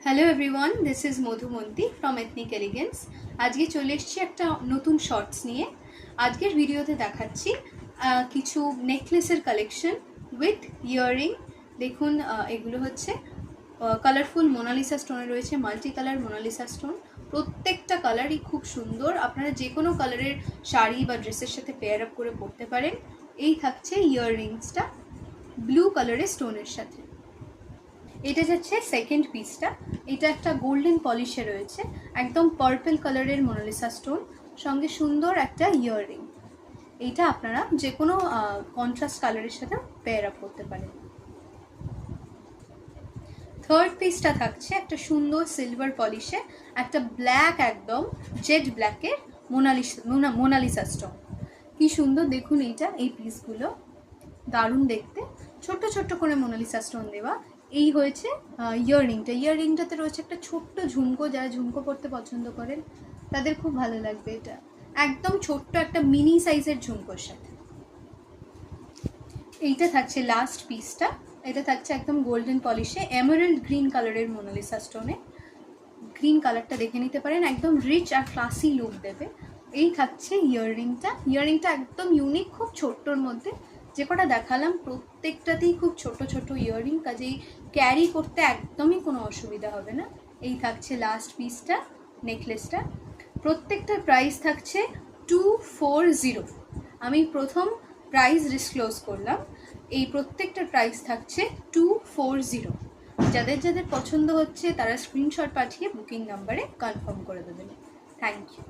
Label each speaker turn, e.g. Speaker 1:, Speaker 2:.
Speaker 1: Hello everyone, this is Madhumanti from ethnic elegance. আজকে চলে এসেছি একটা নতুন শর্টস নিয়ে। আজকের ভিডিওতে দেখাচ্ছি কিছু নেকলেসের কালেকশন উইথ ইয়াররিং। দেখুন, এগুলো হচ্ছে কালারফুল মোনালিসা স্টোনে রয়েছে, মাল্টি কালার মোনালিসা স্টোন। প্রত্যেকটা কালারই খুব সুন্দর, আপনারা যে কোনো কালারের শাড়ি বা ড্রেসের সাথে পেয়ার আপ করে পরতে পারেন। এই থাকছে ইয়াররিংসটা ব্লু কালারের স্টোনের সাথে। এটা যাচ্ছে সেকেন্ড পিসটা। এটা একটা গোল্ডেন পলিশে রয়েছে, একদম পার্পল কালারের মোনালিসা স্টোন, সঙ্গে সুন্দর একটা ইয়াররিং। এইটা আপনারা যে কোনো কন্ট্রাস্ট কালারের সাথে পেয়ার আপ করতে পারেন। থার্ড পিসটা থাকছে একটা সুন্দর সিলভার পলিশে, একটা ব্ল্যাক, একদম জেড ব্ল্যাকের মোনালিসা স্টোন। কি সুন্দর দেখুন এইটা, এই পিসগুলো দারুণ দেখতে, ছোট্ট ছোট্ট করে মোনালিসা স্টোন দেওয়া। এই হয়েছে ইয়াররিংটাতে রয়েছে একটা ছোট্ট ঝুমকো, যারা ঝুমকো পরতে পছন্দ করেন তাদের খুব ভালো লাগবে। এটা একদম ছোট্ট একটা মিনি সাইজের ঝুমকোর সাথে। এইটা থাকছে লাস্ট পিসটা। এটা থাকছে একদম গোল্ডেন পলিশে এমারাল্ড গ্রিন কালারের মোনালিসা স্টোনে। গ্রিন কালারটা দেখে নিতে পারেন, একদম রিচ আর ক্লাসি লুক দেবে। এই থাকছে ইয়াররিংটা একদম ইউনিক, খুব ছোট্টর মধ্যে। যে কটা দেখালাম প্রত্যেকটাতেই খুব ছোট ছোট ইয়াররিং, কাজেই ক্যারি করতে একদমই কোনো অসুবিধা হবে না। এই থাকছে লাস্ট পিসটা, নেকলেসটা। প্রত্যেকটার প্রাইস থাকছে 240। আমি প্রথম প্রাইস ডিসক্লোজ করলাম, এই প্রত্যেকটার প্রাইস থাকছে 240। যাদের যাদের পছন্দ হচ্ছে তারা স্ক্রিনশট পাঠিয়ে বুকিং নাম্বারে কনফার্ম করে দেবেন। Thank you.